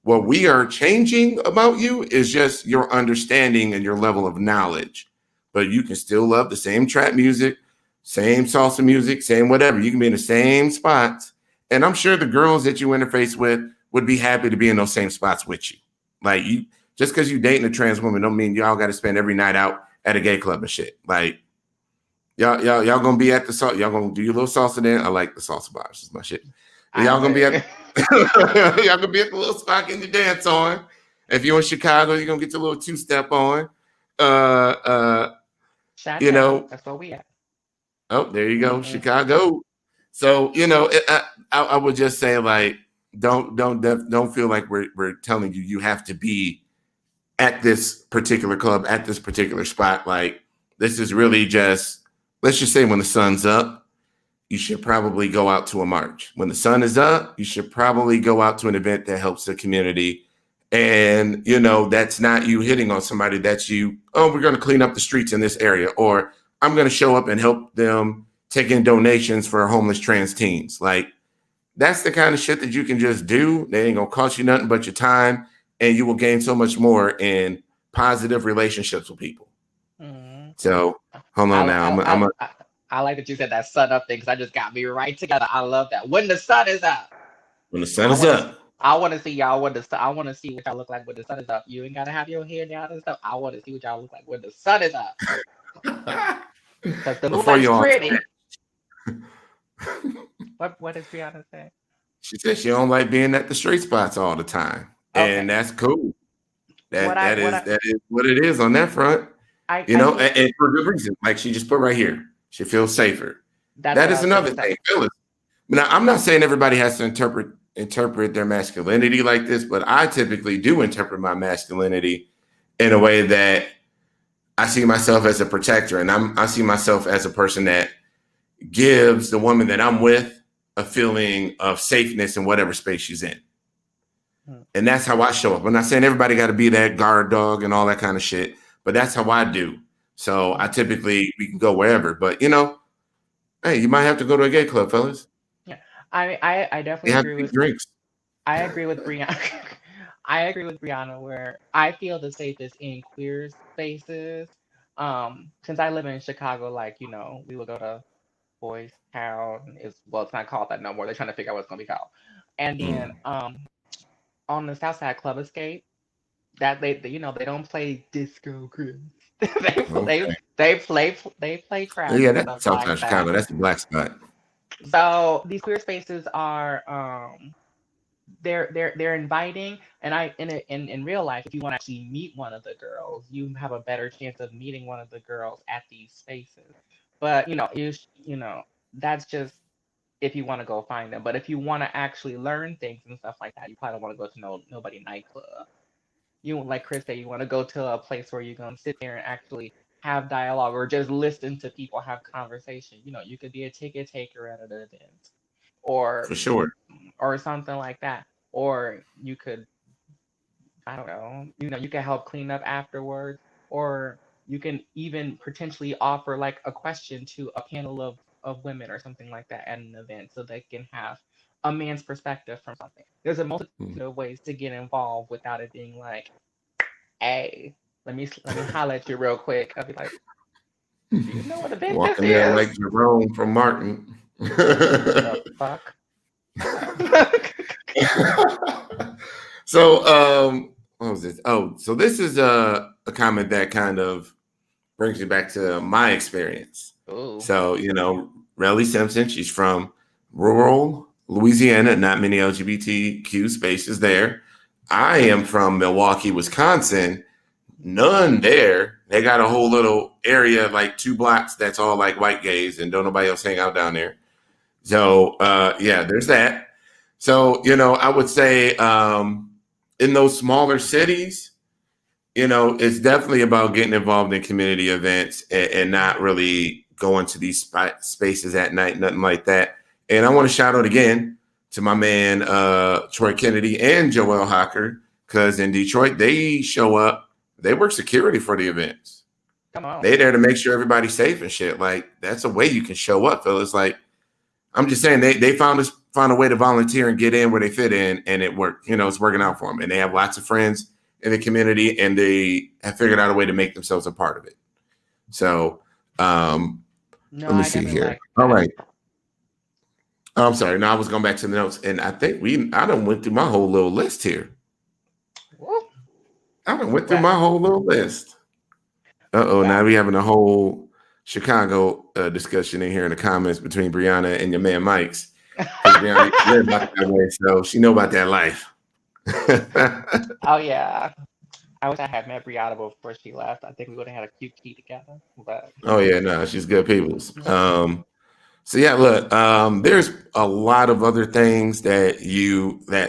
What we are changing about you is just your understanding and your level of knowledge. But you can still love the same trap music, same salsa music, same whatever. You can be in the same spots. And I'm sure the girls that you interface with would be happy to be in those same spots with you. Like, you, just because you dating a trans woman don't mean y'all got to spend every night out at a gay club and shit. Like, y'all gonna be at the salt. Y'all gonna do your little salsa dance. I like the salsa bars. It's my shit. I Y'all gonna be would. at y'all gonna be at the little spot getting your dance on. If you're in Chicago, you're gonna get your little two-step on. Uh uh, you Chi-town. know, That's where we at. oh, there you go, Mm-mm. Chicago. So, I would just say, like, don't feel like we're telling you have to be at this particular club, at this particular spot. Like, this is really just, let's just say, when the sun's up, you should probably go out to a march. When the sun is up, you should probably go out to an event that helps the community. And, that's not you hitting on somebody. That's you, oh, we're going to clean up the streets in this area, or I'm going to show up and help them take in donations for homeless trans teens. Like, that's the kind of shit that you can just do. They ain't gonna cost you nothing but your time, and you will gain so much more in positive relationships with people. Mm. So hold I, on now. I, I'm I, a I, I like that you said that sun up thing because I just got me right together. I love that. When the sun is up, When the sun I is want to. up. I want to see y'all when the sun. I want to see what y'all look like when the sun is up. You ain't gotta have your hair down and stuff. I want to see what y'all look like when the sun is up. Cause the Before moonlight's you all, pretty. What does Brianna say? she said she don't like being at the straight spots all the time, and Okay. that's cool. What That I that what is I that is what it is on that front. I think And for good reason. Like, she just put right here, she feels safer. that's That what I is was gonna another say. thing, fellas. Now, I'm not saying everybody has to interpret their masculinity like this, but I typically do interpret my masculinity in a way that I see myself as a protector, and I see myself as a person that gives the woman that I'm with a feeling of safeness in whatever space she's in. Hmm. And that's how I show up. I'm not saying everybody got to be that guard dog and all that kind of shit, but that's how I do. So I Hmm. typically, we can go wherever, but hey, you might have to go to a gay club, fellas. Yeah. I You definitely have to agree get with drinks. I agree with Brianna. I agree with Brianna where I feel the safest in queer spaces. Since I live in Chicago, like, we would go to Boys Town. It's not called that no more. They're trying to figure out what it's gonna be called. And then Mm, on the South Side Club Escape, that they don't play disco cruise. they play okay. they play trap Yeah, and that's stuff Southside like that. Chicago. That's the black spot. So these queer spaces are they're inviting, and in real life, if you want to actually meet one of the girls, you have a better chance of meeting one of the girls at these spaces. But that's just if you want to go find them. But if you want to actually learn things and stuff like that, you probably don't want to go to nobody nightclub. You, like Chris said, you want to go to a place where you're gonna sit there and actually have dialogue or just listen to people have conversation. You could be a ticket taker at an event, or For sure. something like that. Or you could, I don't know, you can help clean up afterwards, or you can even potentially offer like a question to a panel of women or something like that at an event so they can have a man's perspective from something. There's a multitude Mm. of ways to get involved without it being like, hey, let me holler at you real quick. I'll be like, do you know what event this Walking there is? like Jerome from Martin. The fuck? So, what was this? Oh, so this is a comment that kind of brings me back to my experience. Ooh. So, Relly Simpson, she's from rural Louisiana, not many LGBTQ spaces there. I am from Milwaukee, Wisconsin, none there. They got a whole little area, like 2 blocks, that's all like white gays, and don't nobody else hang out down there. So, yeah, there's that. So, I would say in those smaller cities, it's definitely about getting involved in community events and not really going to these spaces at night, nothing like that. And I want to shout out again to my man, Troy Kennedy and Joel Hocker, because in Detroit, they show up, they work security for the events. Come on. They there to make sure everybody's safe and shit. Like, that's a way you can show up, fellas. Like, I'm just saying they found a way to volunteer and get in where they fit in, and it worked. It's working out for them, and they have lots of friends in the community, and they have figured out a way to make themselves a part of it. So, No, let me I see definitely here. like All that. right. I'm sorry. Now I was going back to the notes, and I think I done went through my whole little list here. Woo. I done went through Well, my whole little list. Now well. we having a whole Chicago discussion in here in the comments between Brianna and your man Mike's, because Brianna live about that way, so she know about that life. Oh yeah. I wish I had met Brianna before she left. I think we would have had a cute key together. But Oh yeah, no, she's good people's. mhm. So yeah, look, there's a lot of other things that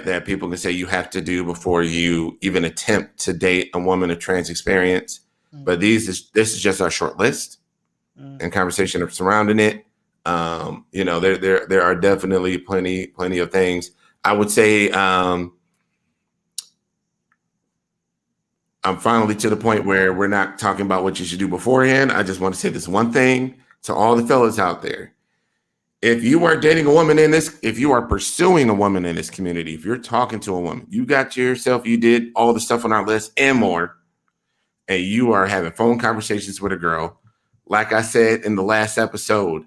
that people can say you have to do before you even attempt to date a woman of trans experience. But this is just our short list and conversation surrounding it. There are definitely plenty of things. I would say I'm finally to the point where we're not talking about what you should do beforehand. I just want to say this one thing to all the fellas out there. If you are dating a woman if you are pursuing a woman in this community, if you're talking to a woman, you got yourself, you did all the stuff on our list and more, and you are having phone conversations with a girl, like I said in the last episode,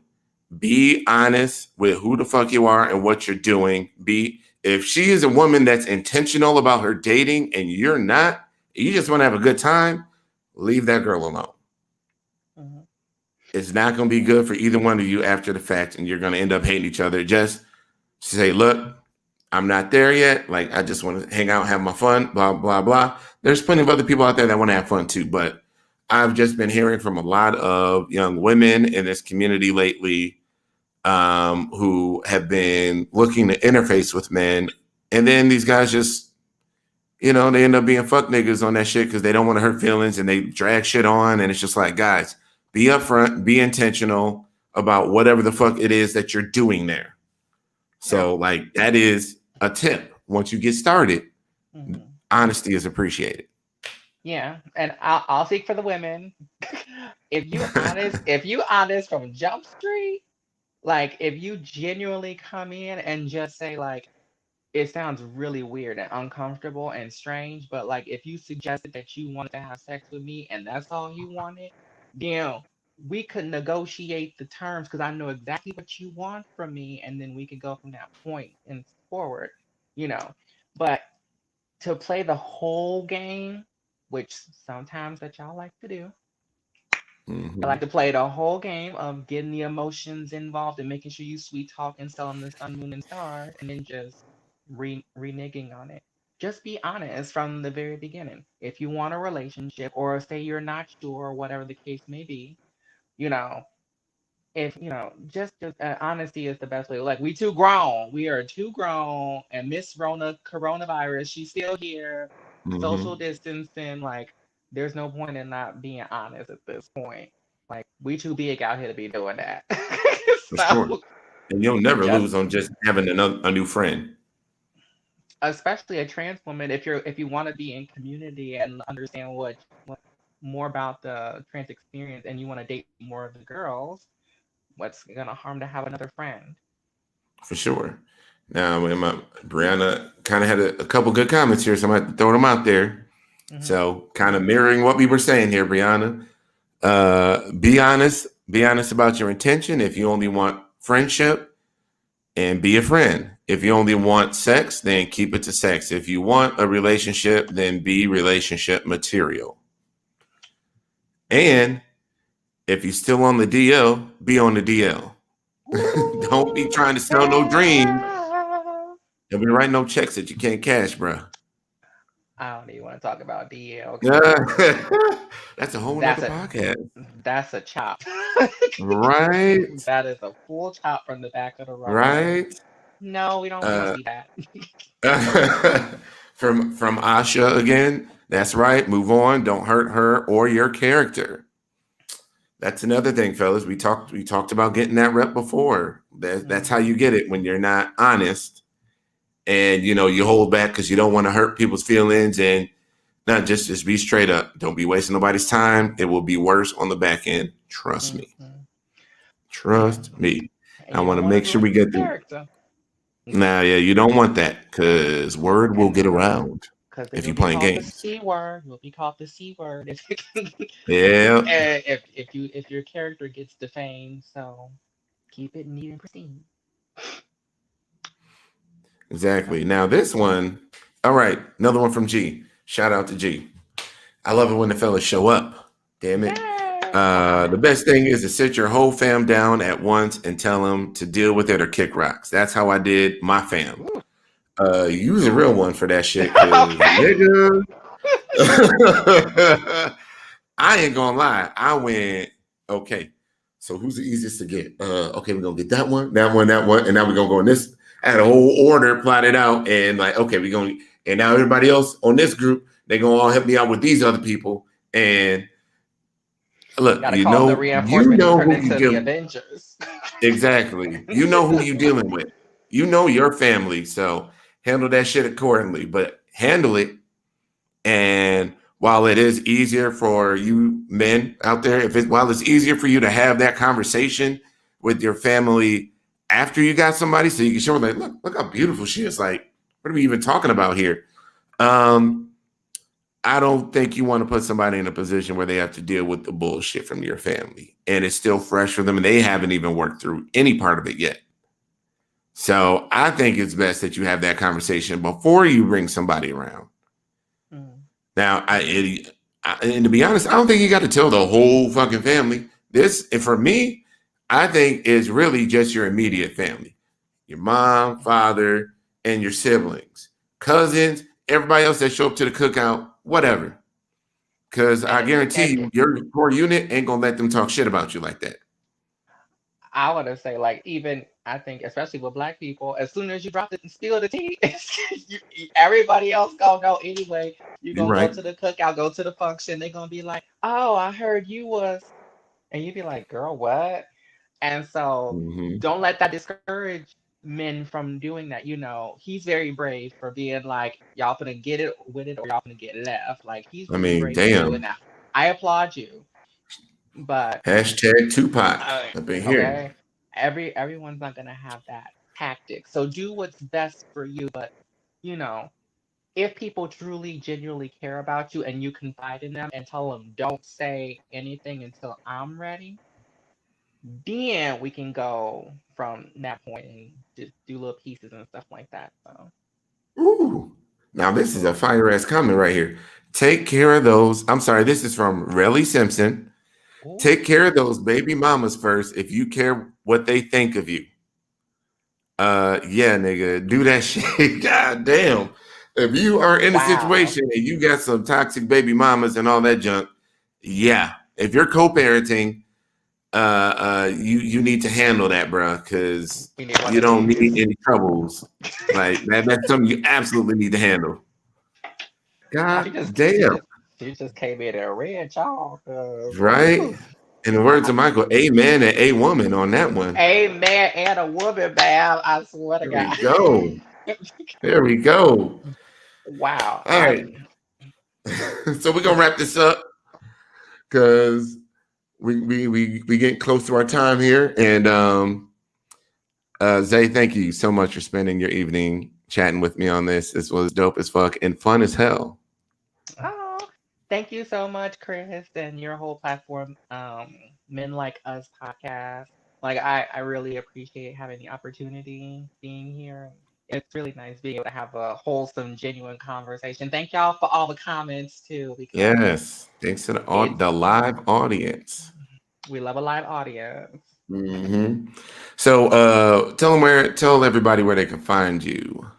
be honest with who the fuck you are and what you're doing. If she is a woman that's intentional about her dating and you're not, you just want to have a good time, leave that girl alone. Mm-hmm. It's not going to be good for either one of you after the fact, and you're going to end up hating each other. Just say, look, I'm not there yet. Like, I just want to hang out, have my fun, blah, blah, blah. There's plenty of other people out there that want to have fun too, but I've just been hearing from a lot of young women in this community lately who have been looking to interface with men. And then these guys just, they end up being fuck niggas on that shit because they don't want to hurt feelings and they drag shit on. And it's just like, guys, be upfront, be intentional about whatever the fuck it is that you're doing there. So, like, that is a tip. Once you get started, honesty is appreciated. Yeah, and I'll speak for the women. If you honest from Jump Street, like if you genuinely come in and just say like it sounds really weird and uncomfortable and strange, but like if you suggested that you wanted to have sex with me and that's all you wanted, then we could negotiate the terms because I know exactly what you want from me, and then we could go from that point and forward, you know. But to play the whole game, which sometimes that y'all like to do, I like to play the whole game of getting the emotions involved and making sure you sweet talk and selling the sun, moon, and stars, and then just reneging on it. Just be honest from the very beginning. If you want a relationship, or say you're not sure, or whatever the case may be, you know, if just honesty is the best way. Like we too grown, we are too grown, and Miss Coronavirus, she's still here, social distancing. Like there's no point in not being honest at this point. Like we too big out here to be doing that. For sure. So And you'll never just lose on just having a new friend. especially a trans woman, if you want to be in community and understand what more about the trans experience, and you want to date more of the girls, what's gonna harm to have another friend? For sure. Now, Brianna kind of had a couple good comments here, so I'm going to have to throw them out there. Hmm. So, kind of mirroring what we were saying here, Brianna. Be honest. Be honest about your intention. If you only want friendship, and be a friend. If you only want sex, then keep it to sex. If you want a relationship, then be relationship material. And if you're still on the DL, be on the DL. Don't be trying to sell no dream. Don't be writing no checks that you can't cash, bro. I don't even want to talk about DL because That's a whole that's nother a podcast. that's a chop. Right? That is a full chop from the back of the road. Right? No, we don't Uh, see that. from Asha again. That's right. Move on. Don't hurt her or your character. That's another thing, fellas. We talked about getting that rep before. That's how you Hmm. get it when you're not honest and you hold back because you don't want to hurt people's feelings and not just be straight up. Don't be wasting nobody's time. It will be worse on the back end. Trust me. Hmm. Yeah, Trust me. and I you want don't to want to make sure ruin we people's get through. character. Nah, yeah, you don't want that because word will And get around because then if you'll you're be playing called the games. C word. You'll be called the C word if Yeah, if your character gets defamed. So keep it neat and pristine. exactly. Now this one, all right, another one from G. Shout out to G. I love it when the fellas show up. Damn it. Yes. The best thing is to sit your whole fam down at once and tell them to deal with it or kick rocks. That's how I did my fam. Ooh. Use a real one for that shit, cause Okay. nigga, I ain't gonna lie. I went okay. So who's the easiest to get? Okay, we're gonna get that one, and now we're gonna go in this. I had a whole order plotted out, and like, okay, we're going, and now everybody else on this group, they gonna all help me out with these other people. And look, Gotta call the you reinforcements and know turn who you into the deal Avengers. exactly. You know who you dealing with. You know your family, so handle that shit accordingly. But handle it. And while it is easier for you men out there, while it's easier for you to have that conversation with your family after you got somebody, so you can show them like, look how beautiful she is. Like, what are we even talking about here? Um, I don't think you want to put somebody in a position where they have to deal with the bullshit from your family, and it's still fresh for them, and they haven't even worked through any part of it yet. So I think it's best that you have that conversation before you bring somebody around. Mm, Now, and to be honest, I don't think you got to tell the whole fucking family. This, and for me, I think is really just your immediate family, your mom, father, and your siblings, cousins, everybody else that show up to the cookout, whatever. Because I and guarantee you, your core unit ain't gonna let them talk shit about you like that. I want to say, like, even I think, especially with black people, as soon as you drop it and spill the tea, everybody else gonna know anyway. You You gonna go right? to the cookout, go to the function. They gonna be like, "Oh, I heard you was," and you be like, "Girl, what?" And so, Hmm. don't let that discourage men from doing that. He's very brave for being like, "Y'all finna get it with it, or y'all finna get left." Like, he's I really mean, brave for doing damn. that. I applaud you, but Hashtag Tupac uh, up in here. okay, everyone's not gonna have that tactic. So do what's best for you. But you know, if people truly, genuinely care about you, and you confide in them and tell them, "Don't say anything until I'm ready," then we can go from that point and just do little pieces and stuff like that. So, Ooh. Now this is a fire ass comment right here. Take care of those. I'm sorry, this is from Relly Simpson. ooh, Take care of those baby mamas first if you care what they think of you. Yeah, nigga, do that shit. God damn. If you are in a wow. situation and you got some toxic baby mamas and all that junk, yeah. If you're co-parenting, you need to handle that, bro, because We need one you of don't these. need any troubles. Like that's something you absolutely need to handle. She God just, she damn. just, she just came in there red, y'all. Right? Ooh. In the words of Michael, amen and a woman on that one. A man and a woman, man. I swear to There we God. go. There we go. Wow. All right. So we're gonna wrap this up because we get close to our time here. And Zay, thank you so much for spending your evening chatting with me on this. This was dope as fuck and fun as hell. Oh, thank you so much, Chris, and your whole platform, Men Like Us podcast. Like, I really appreciate having the opportunity being here. It's really nice being able to have a wholesome, genuine conversation. Thank y'all for all the comments too, because Yes. Thanks to it the live audience. we love a live audience. Hmm. So tell everybody where they can find you.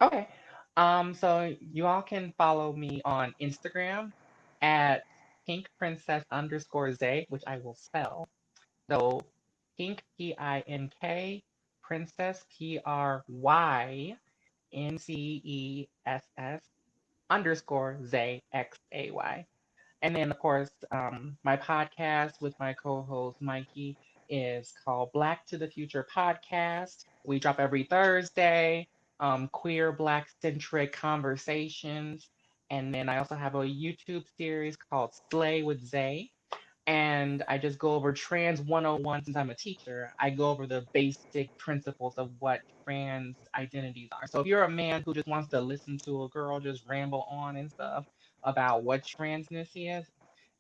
Okay. So you all can follow me on Instagram at pinkprincess_Zay, which I will spell. So pink, Pink, Princess, PRYNCESS_ZAY. And then, of course, my podcast with my co host Mikey is called Black to the Future Podcast. We drop every Thursday, queer, Black centric conversations. And then I also have a YouTube series called Slay with Zay. And I just go over Trans 101 since I'm a teacher. I go over the basic principles of what trans identities are. So if you're a man who just wants to listen to a girl just ramble on and stuff about what transness is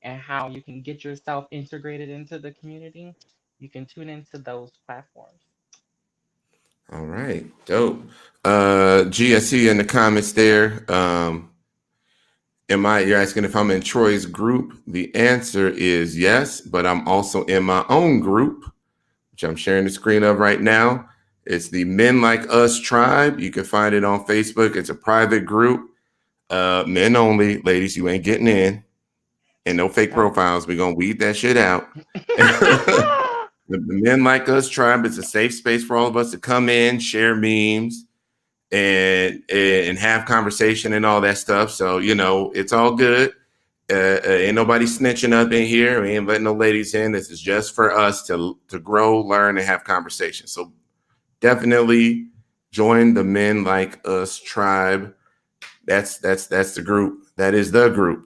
and how you can get yourself integrated into the community, you can tune into those platforms. All right, dope. G, I see you in the comments there. You're asking if I'm in Troy's group? The answer is yes, but I'm also in my own group, which I'm sharing the screen of right now. It's the Men Like Us Tribe. You can find it on Facebook. It's a private group. Men only. Ladies, you ain't getting in. And no fake profiles. We're going to weed that shit out. The Men Like Us Tribe is a safe space for all of us to come in, share memes, and have conversation and all that stuff. So, it's all good. Ain't nobody snitching up in here. We ain't letting no ladies in. This is just for us to grow, learn, and have conversation. So definitely join the Men Like Us Tribe. That's the group. That is the group.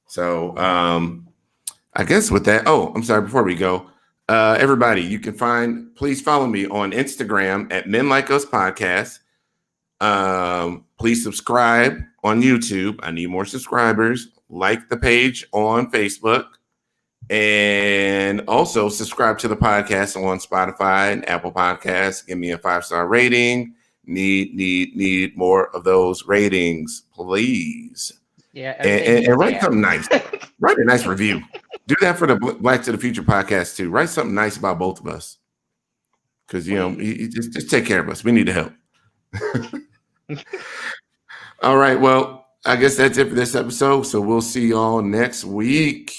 So I guess with that, I'm sorry, before we go, everybody, please follow me on Instagram at Men Like Us Podcast. Please subscribe on YouTube. I need more subscribers. Like the page on Facebook. And also subscribe to the podcast on Spotify and Apple Podcasts. Give me a 5-star rating. Need more of those ratings, please. Yeah, and write something nice. Write a nice review. Do that for the Black to the Future podcast too. Write something nice about both of us, because you just take care of us. We need the help. All right. Well, I guess that's it for this episode. So we'll see y'all next week.